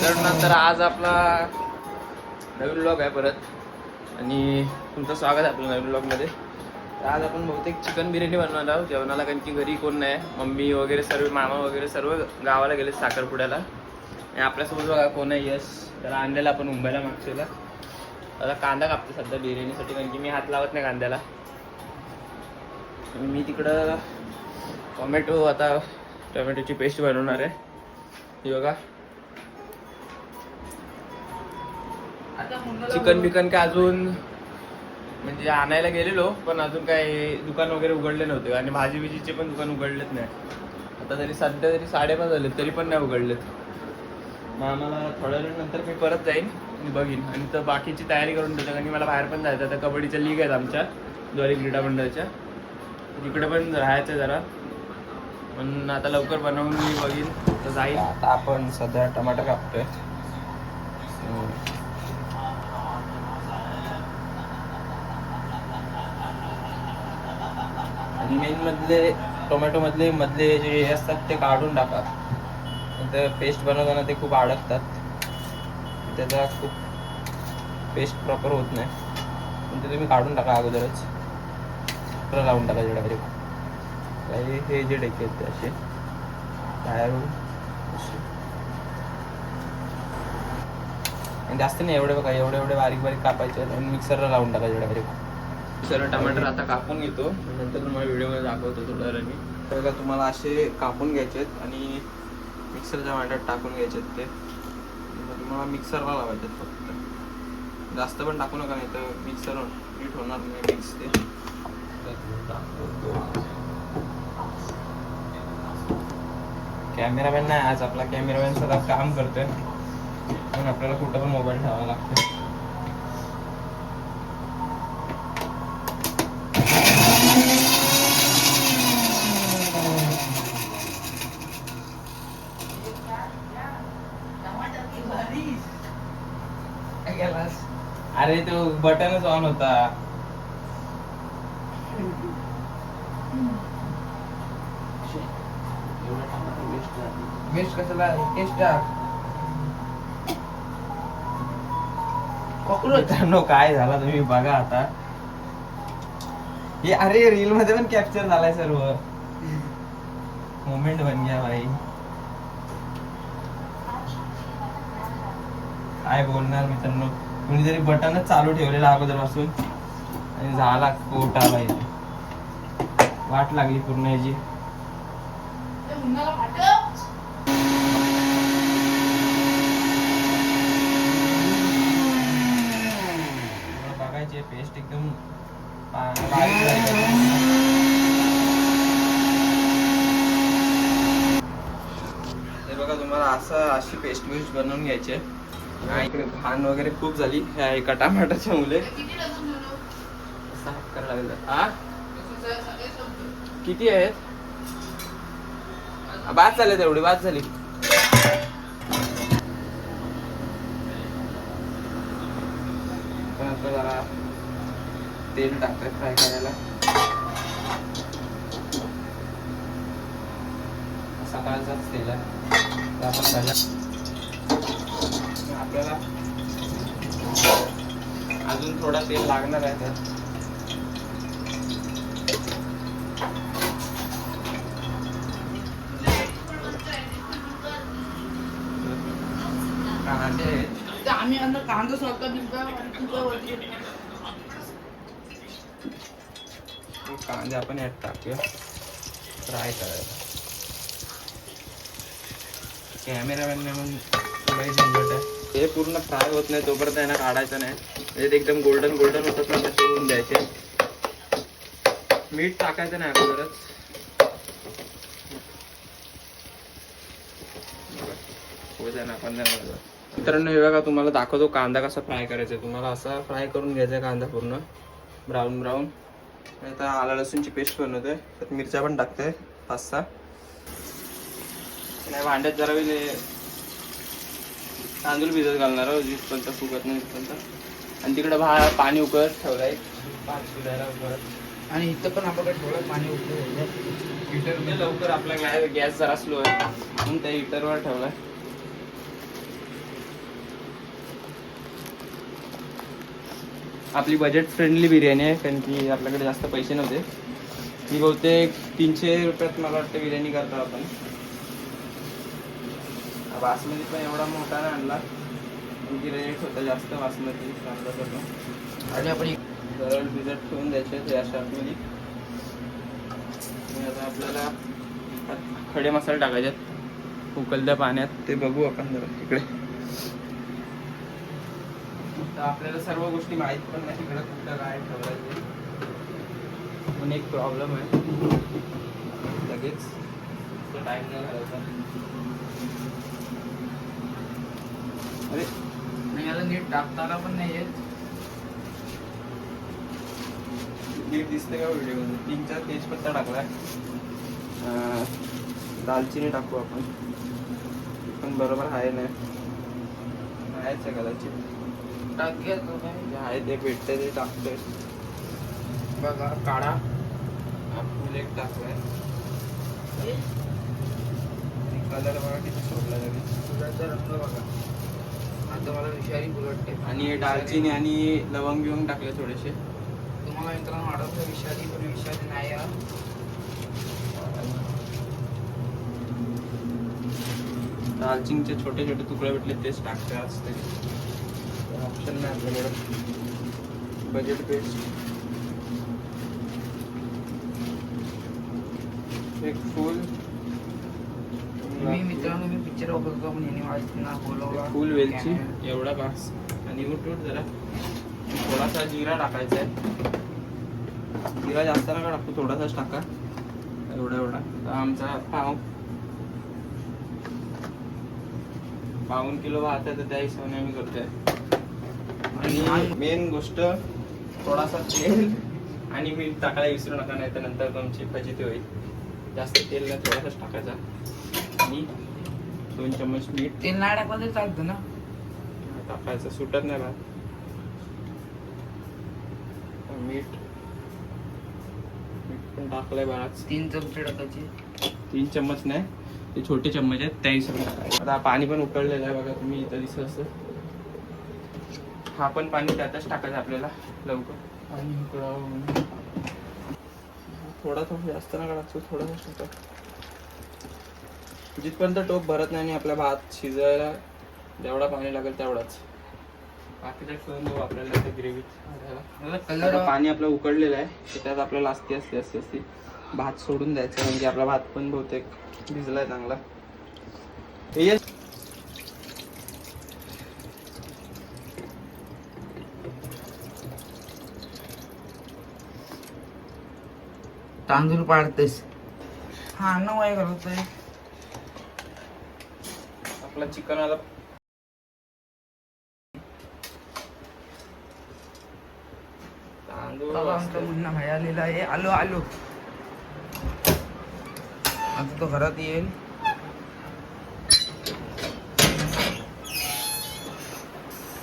तर आज आपला नवीन व्लॉग आहे परत आणि तुमचं स्वागत आहे आपल्या नवीन व्लॉगमध्ये. तर आज आपण बहुतेक चिकन बिर्याणी बनवणार आहोत जेवणाला, कारण की घरी कोण नाही. मम्मी वगैरे सर्व, मामा वगैरे सर्व गावाला गेले साखरपुड्याला. आणि आपल्यासोबत बघा कोण आहे, यश. त्याला आणलेला आपण मुंबईला मागच्याला. आता कांदा कापतो सध्या बिर्याणीसाठी, कारण की मी हात लावत नाही कांद्याला. मी तिकडं टोमॅटो, आता टोमॅटोची पेस्ट बनवणार आहे. ही बघा. चिकन बिकन काय अजून म्हणजे आणायला गेलेलो, पण अजून काय दुकान वगैरे उघडले नव्हते आणि भाजी बिजीचे पण दुकान उघडलेत नाही. आता तरी सध्या तरी 5:30 झालेत तरी पण नाही उघडलेत. मग आम्हाला थोड्या वेळानंतर मी परत जाईन आणि बघीन आणि तर बाकीची तयारी करून ठेवतो, कारण की मला बाहेर पण जायचं. आता कबड्डीच्या लीग आहेत आमच्या द्वारे क्रीडा मंडळाच्या, तिकडे पण राहायचं जरा. पण आता लवकर बनवून मी बघीन तर जाईल. आता आपण सध्या टमाटर कापतोय. आणि मेन मधले टोमॅटो मधले जे हे असतात ते काढून टाका. नंतर पेस्ट बनवताना ते खूप अडकतात, त्याचा खूप पेस्ट प्रॉपर होत नाही. पण ते तुम्ही काढून टाका अगोदरच, लावून टाका डायरेक्ट. हे जे डेके आहेत ते असे बाहेरून आणि जास्त नाही एवढे बघा, एवढे बारीक बारीक कापायचे आणि मिक्सरला लावून टाकायचे डायरेक्ट. सर्व टमाटर आता कापून घेतो, नंतर तुम्हाला व्हिडिओमध्ये दाखवतो थोड्या वेळाने. बघा तुम्हाला असे कापून घ्यायचे आहेत आणि मिक्सरच्या भांड्यात टाकून घ्यायचे आहेत. ते तुम्हाला मिक्सरला लावायचे आहेत फक्त, जास्त पण टाकू नका, नाही तर मिक्सर नीट होणार नाही मिक्स. ते कॅमेरामॅन नाही आज आपला, कॅमेरामॅन सगळं काम करतोय पण आपल्याला कुठं पण मोबाईल ठेवावा लागतो. अरे तो बटनच ऑन होता. वेस्ट कशाला मित्रांनो काय झाला तुम्ही बघा आता. हे अरे रील मध्ये पण कॅप्चर झालाय सर्व, मोमेंट बन गया भाई. काय बोलणार मित्रांनो, कुणीतरी बटनच चालू ठेवलेला अगोदर पासून आणि झाला कोट आला. वाट लागली पूर्ण याची. बघायचे पेस्ट एकदम हे बघा तुम्हाला अशी पेस्ट बनवून घ्यायची. इकडे घाण वगैरे खूप झाली ह्या एका टमाटरच्या मुले. किती आहेत? बाद झाले तेवढी, बाद झाली. पण आता जरा तेल टाकतोय फ्राय करायला. सकाळचाच तेल आहे आपण भाज्या. आपल्याला अजून थोडा तेल लागणार आहे तर आम्ही कांदा स्वतः कांदे आपण यात टाकूया फ्राय करायला. कॅमेरामॅनने मग लई झंझट आहे. हे पूर्ण फ्राय होत नाही तोपर्यंत यांना काढायचं नाही. म्हणजे ते एकदम गोल्डन होतात ना तसे होऊन द्यायचे. मीठ टाकायचं नाही अगोदरच. मित्रांनो हे बघा तुम्हाला दाखवतो कांदा कसा फ्राय करायचा. तुम्हाला असा फ्राय करून घ्यायचा कांदा पूर्ण ब्राऊन ब्राऊन. आता आला लसूणची पेस्ट बनवतोय, त्यात मिरच्या पण टाकतोय 5-6. नाही भांड्यात जरा तांदूळ भिजत घालणार आहोत जिथपर्यंत फुगत नाही तिथपर्यंत. आणि तिकडे पाणी उकळत ठेवलाय 5 किलोला परत. आणि इथं पण आपण थोडं पाणी उकळलं. हिटर लवकर आपला गॅस जरा स्लो आहे म्हणून त्या हिटरवर ठेवलाय. आपली बजेट फ्रेंडली बिर्याणी आहे, कारण की आपल्याकडे जास्त पैसे नव्हते. मी बहुतेक 300 रुपयात मला वाटतं बिर्याणी करतो आपण. बासमती पण एवढा मोठा नाही आणला, की रेट होता जास्त बासमती आणला तर. आणि आपण सरळ भिजत ठेवून द्यायचे या शार्टमध्ये. आणि आता आपल्याला खडे मसाले टाकायचे उकळत्या पाण्यात, ते बघू आपण जरा तिकडे. तर आपल्याला सर्व गोष्टी माहीत पण नाही तिकडे कुठं काय ठेवायचं, पण एक प्रॉब्लेम आहे, लगेच टाईम नाही घालायचा. अरे नाही, याला नीट टाकताना पण नाही येत. नीट दिसते का व्हिडिओमध्ये? 3-4 तेजपत्ता टाकलाय, दालचिनी टाकू आपण, पण बरोबर आहे नाही, आहेच आहे कदाचित. टाक घ्या तो काय. जे आहे ते भेटते ते टाकतोय. बघा काढा. फुल एक टाकलाय, कलर बघा किती सोडला लगेच. फुलाचा रंग बघा. आता मला विषारी बुलट आहे. आणि दालचिनी आणि लवंग बिवंग टाकले थोडेसे. तुम्हाला मित्रांनो वाटतं विषारी, पण विषारी नाही यार. दालचिनीचे छोटे छोटे तुकडे भेटले तेच टाकते आज तरी, ऑप्शन नाही आपल्याकडे, बजेट बेस्ड. एक फुल मी मित्रांनो मी पिक्चर बघतो, पण यांनी माझ्या बोलवला. फुल वेलची एवढा बास. आणि उठ जरा थोडासा जिरा टाकायचा आहे. जिरा जास्त नका टाकू, थोडासाच टाका, एवढा एवढा. तर आमचा पाऊण किलो भात आहे, तर त्या हिशोबाने आम्ही करतोय. आणि मेन गोष्ट थोडासा तेल आणि मीठ टाकायला विसरू नका, नाही तर नंतर तुमची फजिती होईल. जास्त तेल नाही, थोडासाच टाकायचा. आणि 2 चम्मच मीठ. तेल नाही टाकलं तरी चालतं ना? टाकायचं, सुटत नाही भात. मीठ पण टाकलंय बराच. 3 चमचे टाकायचे. 3 चम्मच नाही, ते छोटे चम्मच आहेत त्या हिशोबाने टाकायचं. आता पाणी पण उकळलेलं आहे बघा, तुम्ही इथं दिसत असं. हा पण पाणी त्यातच टाकायचं आपल्याला लवकर. पाणी उकळावं, थोडा जास्त नका टाकतो, थोडासा टाका. जिथपर्यंत टोप भरत नाही आणि आपला भात शिजायला जेवढा पाणी लागेल तेवढाच. बाकीचा ठेवून देऊ आपल्याला ते ग्रेव्ही. कलर पाणी आपलं उकडलेलं आहे, तर त्यात आपल्याला असते भात सोडून द्यायचा, म्हणजे आपला भात पण बहुतेक भिजलाय चांगला. हे तांदूळ पाडतेस. हा न वाय करतोय. आपला चिकन आला. तांदूळ आमचं म्हणणं भाई आलेला आहे. आलो आलो. आता तो घरात येईल.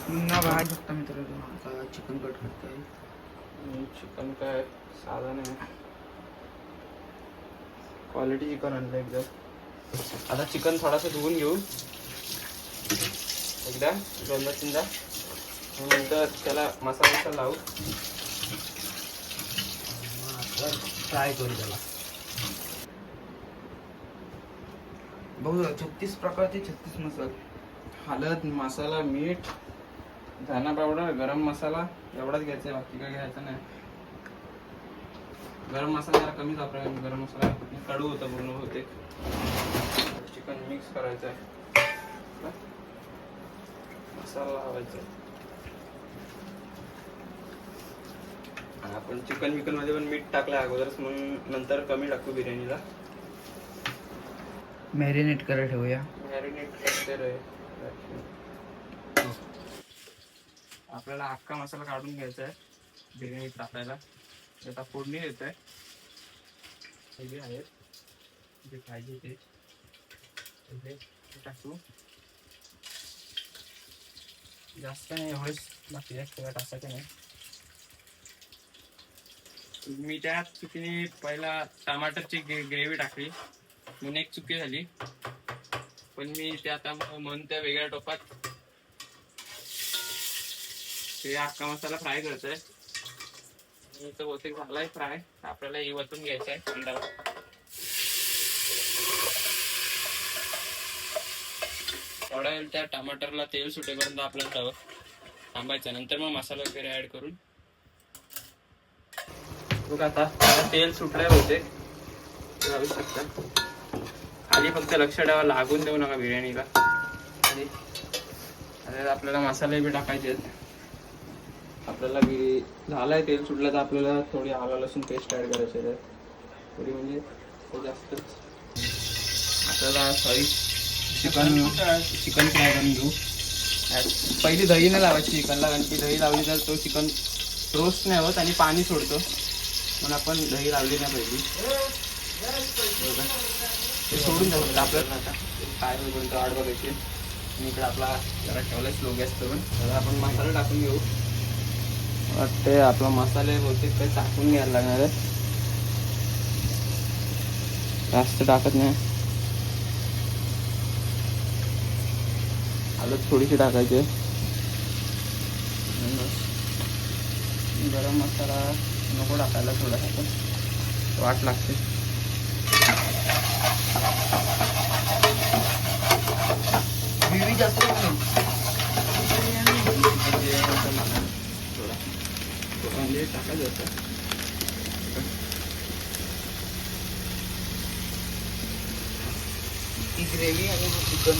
पुन्हा बाहेर शकता मित्रांनो. चिकन कट करतोय. चिकन काय साधा नाही, क्वालिटी चिकन आणलं एकदम. आता चिकन थोडासा धुवून घेऊ एकदा, 2-3दा. नंतर त्याला मसाला लावू, फ्राय करू त्याला. बघू 36 प्रकारचे 36 मसाले. हळद, मसाला, मीठ, धना पावडर, गरम मसाला एवढाच घ्यायचा आहे, बाकी काय घ्यायचं नाही. गरम मसाला जरा कमीच वापरायचा, गरम मसाला कडू होता पूर्ण होते. चिकन मिक्स करायचं आहे, मसाला लावायचा. आपण चिकन मध्ये पण मीठ टाकलं अगोदरच, म्हणून नंतर कमी टाकू बिर्याणीला. मॅरिनेट करायला ठेवूया. मॅरिनेट करते रे. आपल्याला अख्खा मसाला काढून घ्यायचा आहे बिर्याणी टाकायला. आता फोडणी देतोय, सगळे आहेत जे पाहिजे ते टाकू. जास्त नाही, एवढेच बाकी जास्त टाकायचं नाही. मी त्यात चुकीने पहिला टमाटरची ग्रेव्ही टाकली, म्हणून एक चुकी झाली. पण मी ते आता म्हणून त्या वेगळ्या टोपात ते अख्खा मसाला फ्राय करतोय. इथं बहुतेक झालाय फ्राय. आपल्याला ही वतून घ्यायचं आहे अंड्यावर. थोडा वेळ त्या टमाटरला तेल सुटेपर्यंत आपल्याला थांबायचं. नंतर मग मसाला वगैरे ऍड करून बघा आता तेल सुटलंय बहुतेक. लावू शकता. खाली फक्त लक्ष ठेवा, लागून देऊ नका बिर्याणीला. आणि आपल्याला मसाले बी टाकायचे आहेत. आपल्याला झालाय तेल सुटलं तर आपल्याला थोडी आलं लसूण पेस्ट ऍड करायची आहे. थोडी म्हणजे जास्तच. आपल्याला चिकन फ्राय करून घेऊ. पहिली दही नाही लावायची चिकनला, कारण की दही लावली तर तो चिकन रोस्ट नाही होत आणि पाणी सोडतो. म्हणून आपण दही लावली नाही पाहिजे. ते सोडून द्यावं आपल्याला. आता काय होईपर्यंत वाट बघायची. आणि इकडे आपला जरा ठेवला स्लो गॅस करून. तर आपण मसाला टाकून घेऊ. वाटते आपला मसाले बहुतेक काही टाकून घ्यायला लागणार आहे. जास्त टाकत नाही. हळद थोडीशी टाकायची. गरम मसाला नको टाकायला, थोडासा पण वाट लागते. ग्रेव्ही जास्त थोडा म्हणजे टाकायचं होतं. ती ग्रेव्ही आणि चिकन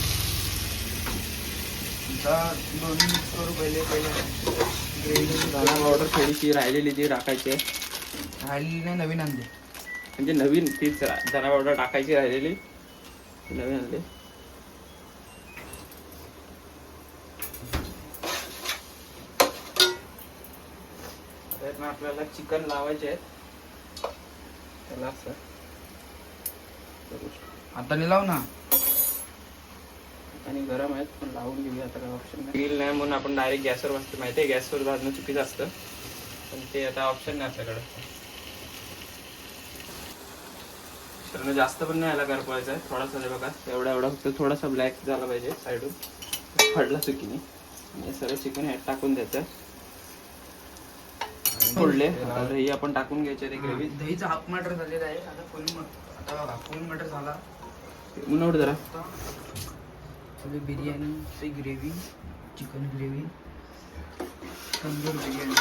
दोन्ही मिक्स करू. पहिले ग्रेव्ही धना पावडर थोडीशी राहिलेली ती टाकायची. राहिलेली नाही, नवीन आणली. म्हणजे नवीन तीच धना पावडर टाकायची राहिलेली, नवीन आणली. आपल्याला चिकन लावायचे आहे. त्याला असं हाताने लाव ना. आणि गरम आहेत पण लावून घेऊया. आता काय ऑप्शन नाही नाही म्हणून आपण डायरेक्ट गॅसवर भाजतो. माहिती आहे गॅसवर भाजणं चुकीचं असतं, पण ते आता ऑप्शन नाही आपल्याकडे. जास्त पण नाही याला करपवायचं आहे. थोडासा बघा एवढा फक्त थोडासा ब्लॅक झाला पाहिजे साईडून पडला चुकीने. आणि सगळं चिकन ह्यात टाकून द्यायचं. फोडले दही आपण टाकून घ्यायचे. ते ग्रेव्ही दहीचा हाफ मटर झालेला आहे. आता फुल मटर झाला. उन्हावर जरा बिर्याणीची gravy, chicken gravy, tandoor biryani.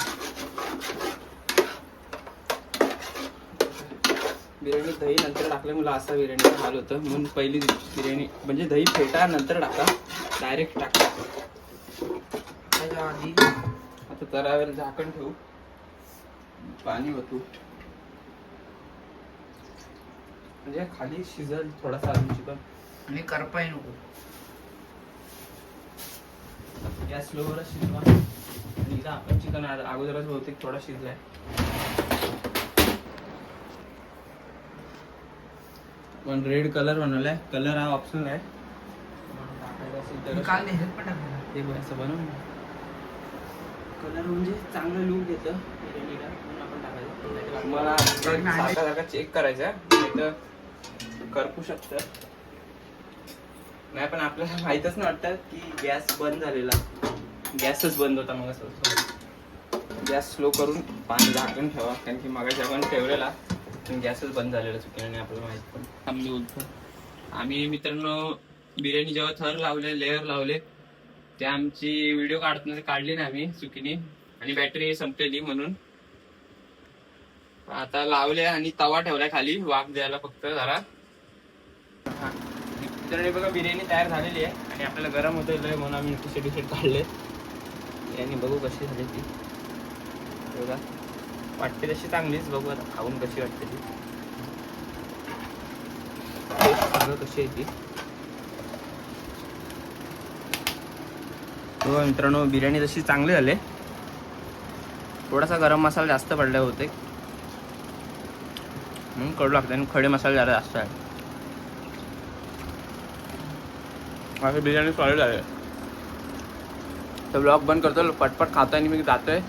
Biryani दही नंतर टाकल्यामुळे असा बिर्याणीचा हाल होतं. म्हणून पहिली बिर्याणी म्हणजे दही फेटा नंतर टाका, डायरेक्ट टाका. त्याच्या आधी आता तरावर झाकण ठेवू, पाणी ओतू म्हणजे खाली शिजल थोडासा अजून चिकन. आणि करपाय नको. गॅस स्लोवरच शिजवा. आणि इथं आपण चिकन अगोदरच बहुतेक थोडा शिजलाय. पण रेड कलर बनवलाय. कलर हा ऑप्शनल आहे. काल ह्याच्यात पण टाकलं. ते असं बनवून कलर म्हणजे चांगलं लुक येतं बिर्याणीला, म्हणून आपण टाकायचं. मला सारखा चेक करायचा, नाही तर करपू शकतं. नाही पण आपल्याला माहीतच नाही वाटतं की गॅस बंद झालेला. गॅसच बंद होता मग. असं गॅस स्लो करून पाणी झाकून ठेवा, कारण की मगाशी आपण ठेवलेला पण गॅसच बंद झालेला चुकीने. आपल्याला माहित पण आम्ही बोलतो. आम्ही मित्रांनो बिर्याणी जेव्हा थर लावले, लेअर लावले, ते आमची व्हिडिओ काढली नाही आम्ही चुकीने, आणि बॅटरी संपलेली म्हणून. आता लावले आणि तवा ठेवलाय खाली वाफ द्यायला फक्त जरा. तर बघा बिर्याणी तयार झालेली आहे आणि आपल्याला गरम होत म्हणून आम्ही टी-शर्ट काढले. बिर्याणी बघू कशी झाली ती. बघा वाटते तशी चांगलीच. बघू आता खाऊन कशी वाटते ती. सगळं कशी आहे ती. हो मित्रांनो बिर्याणी तशी चांगली झाली. थोडासा गरम मसाला जास्त पडला होते म्हणून कडू लागते, आणि खडे मसाले जरा जास्त आहे. माझी बिर्याणी सॉलिड आहे. तर ब्लॉग बंद करतो, पटपट खातोय आणि मी जातोय.